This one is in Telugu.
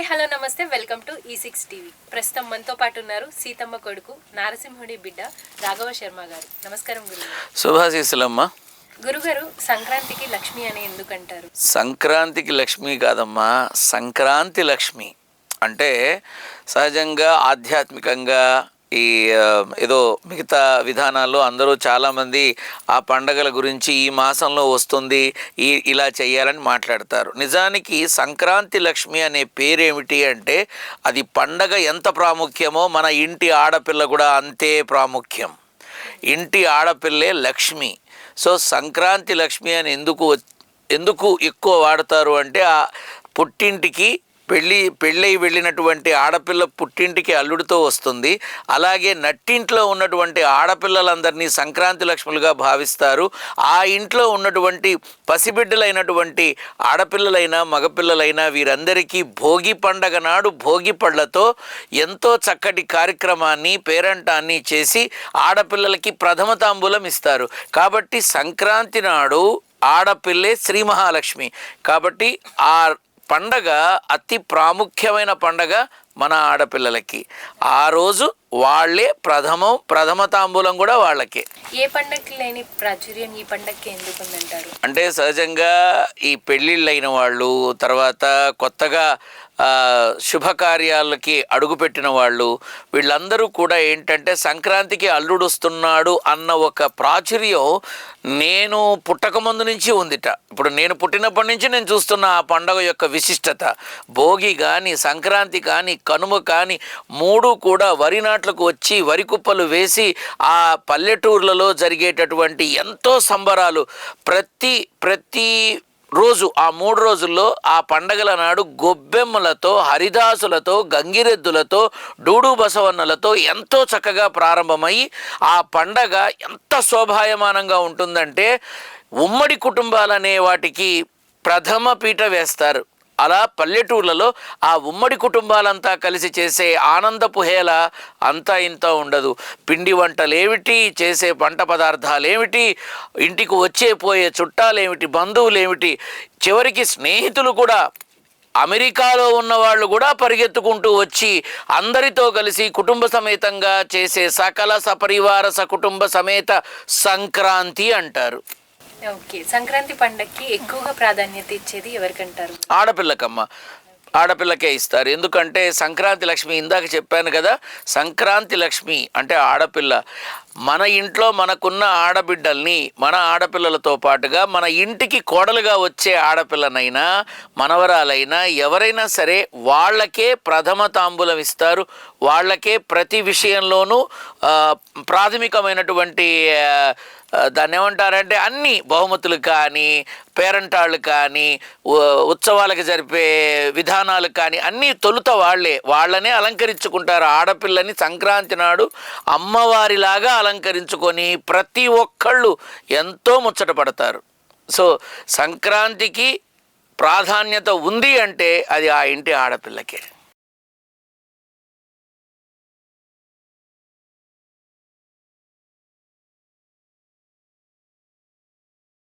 హలో నమస్తే, వెల్కమ్ టు E6 టీవీ. ప్రస్తుతం మనతో పాటు ఉన్నారు సీతమ్మ కొడుకు నారసింహుడి బిడ్డ రాఘవ శర్మ గారు. నమస్కారం గురుగారు. శుభాశీస్సులమ్మా. గురుగారు, సంక్రాంతికి లక్ష్మి అని ఎందుకంటారు? సంక్రాంతికి లక్ష్మి కాదమ్మా, సంక్రాంతి లక్ష్మి అంటే సహజంగా ఆధ్యాత్మికంగా ఈ ఏదో మిగతా విధానాల్లో అందరూ చాలామంది ఆ పండగల గురించి ఈ మాసంలో వస్తుంది ఇలా చేయాలని మాట్లాడతారు. నిజానికి సంక్రాంతి లక్ష్మి అనే పేరేమిటి అంటే అది పండగ ఎంత ప్రాముఖ్యమో మన ఇంటి ఆడపిల్ల కూడా అంతే ప్రాముఖ్యం. ఇంటి ఆడపిల్లే లక్ష్మి. సో సంక్రాంతి లక్ష్మి అని ఎందుకు ఎక్కువ వాడతారు అంటే ఆ పుట్టింటికి పెళ్ళై వెళ్ళినటువంటి ఆడపిల్ల పుట్టింటికి అల్లుడితో వస్తుంది. అలాగే నట్టింట్లో ఉన్నటువంటి ఆడపిల్లలందరినీ సంక్రాంతి లక్ష్ములుగా భావిస్తారు. ఆ ఇంట్లో ఉన్నటువంటి పసిబిడ్డలైనటువంటి ఆడపిల్లలైనా మగపిల్లలైనా వీరందరికీ భోగి పండగ నాడు భోగి పళ్ళతో ఎంతో చక్కటి కార్యక్రమాన్ని పేరంటాన్ని చేసి ఆడపిల్లలకి ప్రథమ తాంబూలం ఇస్తారు. కాబట్టి సంక్రాంతి నాడు ఆడపిల్లే శ్రీ మహాలక్ష్మి. కాబట్టి ఆ పండగ అతి ప్రాముఖ్యమైన పండగ మన ఆడపిల్లలకి. ఆ రోజు వాళ్ళే ప్రథమ తాంబూలం కూడా వాళ్ళకే. ఏ పండగకి లేని ప్రాచుర్యం ఈ పండగకి ఎందుకు ఉందంటారు? అంటే సహజంగా ఈ పెళ్ళిళ్ళైన వాళ్ళు, తర్వాత కొత్తగా శుభకార్యాలకి అడుగుపెట్టిన వాళ్ళు, వీళ్ళందరూ కూడా ఏంటంటే సంక్రాంతికి అల్లుడు వస్తున్నాడు అన్న ఒక ప్రాచుర్యం నేను పుట్టకముందు నుంచి ఉందిట. ఇప్పుడు నేను పుట్టినప్పటి నుంచి నేను చూస్తున్న ఆ పండగ యొక్క విశిష్టత. భోగి కానీ, సంక్రాంతి కానీ, కనుమ కానీ మూడు కూడా వరి నాట్లకు వచ్చి వరి కుప్పలు వేసి ఆ పల్లెటూర్లలో జరిగేటటువంటి ఎంతో సంబరాలు. ప్రతి రోజు ఆ 3 రోజుల్లో ఆ పండగల నాడు గొబ్బెమ్మలతో, హరిదాసులతో, గంగిరెద్దులతో, డూడు బసవన్నలతో ఎంతో చక్కగా ప్రారంభమై ఆ పండగ ఎంత శోభాయమానంగా ఉంటుందంటే ఉమ్మడి కుటుంబాలనే వాటికి ప్రథమ పీట వేస్తారు. అలా పల్లెటూర్లలో ఆ ఉమ్మడి కుటుంబాలంతా కలిసి చేసే ఆనందపు హేళ అంతా ఇంత ఉండదు. పిండి వంటలేమిటి, చేసే పంట పదార్థాలేమిటి, ఇంటికి వచ్చే పోయే చుట్టాలేమిటి, బంధువులేమిటి, చివరికి స్నేహితులు కూడా, అమెరికాలో ఉన్నవాళ్ళు కూడా పరిగెత్తుకుంటూ వచ్చి అందరితో కలిసి కుటుంబ సమేతంగా చేసే సకల సపరివార సకుటుంబ సమేత సంక్రాంతి అంటారు. ఓకే, సంక్రాంతి పండగకి ఎక్కువగా ప్రాధాన్యత ఇచ్చేది ఎవరికంటారు? ఆడపిల్లకమ్మ. ఆడపిల్లకే ఇస్తారు. ఎందుకంటే సంక్రాంతి లక్ష్మి, ఇందాక చెప్పాను కదా, సంక్రాంతి లక్ష్మి అంటే ఆడపిల్ల. మన ఇంట్లో మనకున్న ఆడబిడ్డల్ని, మన ఆడపిల్లలతో పాటుగా మన ఇంటికి కోడలుగా వచ్చే ఆడపిల్లనైనా మనవరాలైనా ఎవరైనా సరే వాళ్ళకే ప్రథమ తాంబూలం ఇస్తారు. వాళ్ళకే ప్రతి విషయంలోనూ ప్రాథమికమైనటువంటి దాన్ని ఏమంటారంటే అన్ని బహుమతులు కానీ, పేరంటాళ్ళు కానీ, ఉత్సవాలకు జరిపే విధానాలు కానీ అన్నీ తొలుత వాళ్ళనే అలంకరించుకుంటారు. ఆడపిల్లని సంక్రాంతి నాడు అమ్మవారిలాగా అలంకరించుకొని ప్రతి ఒక్కళ్ళు ఎంతో ముచ్చట పడతారు. సో సంక్రాంతికి ప్రాధాన్యత ఉంది అంటే అది ఆ ఇంటి ఆడపిల్లకే.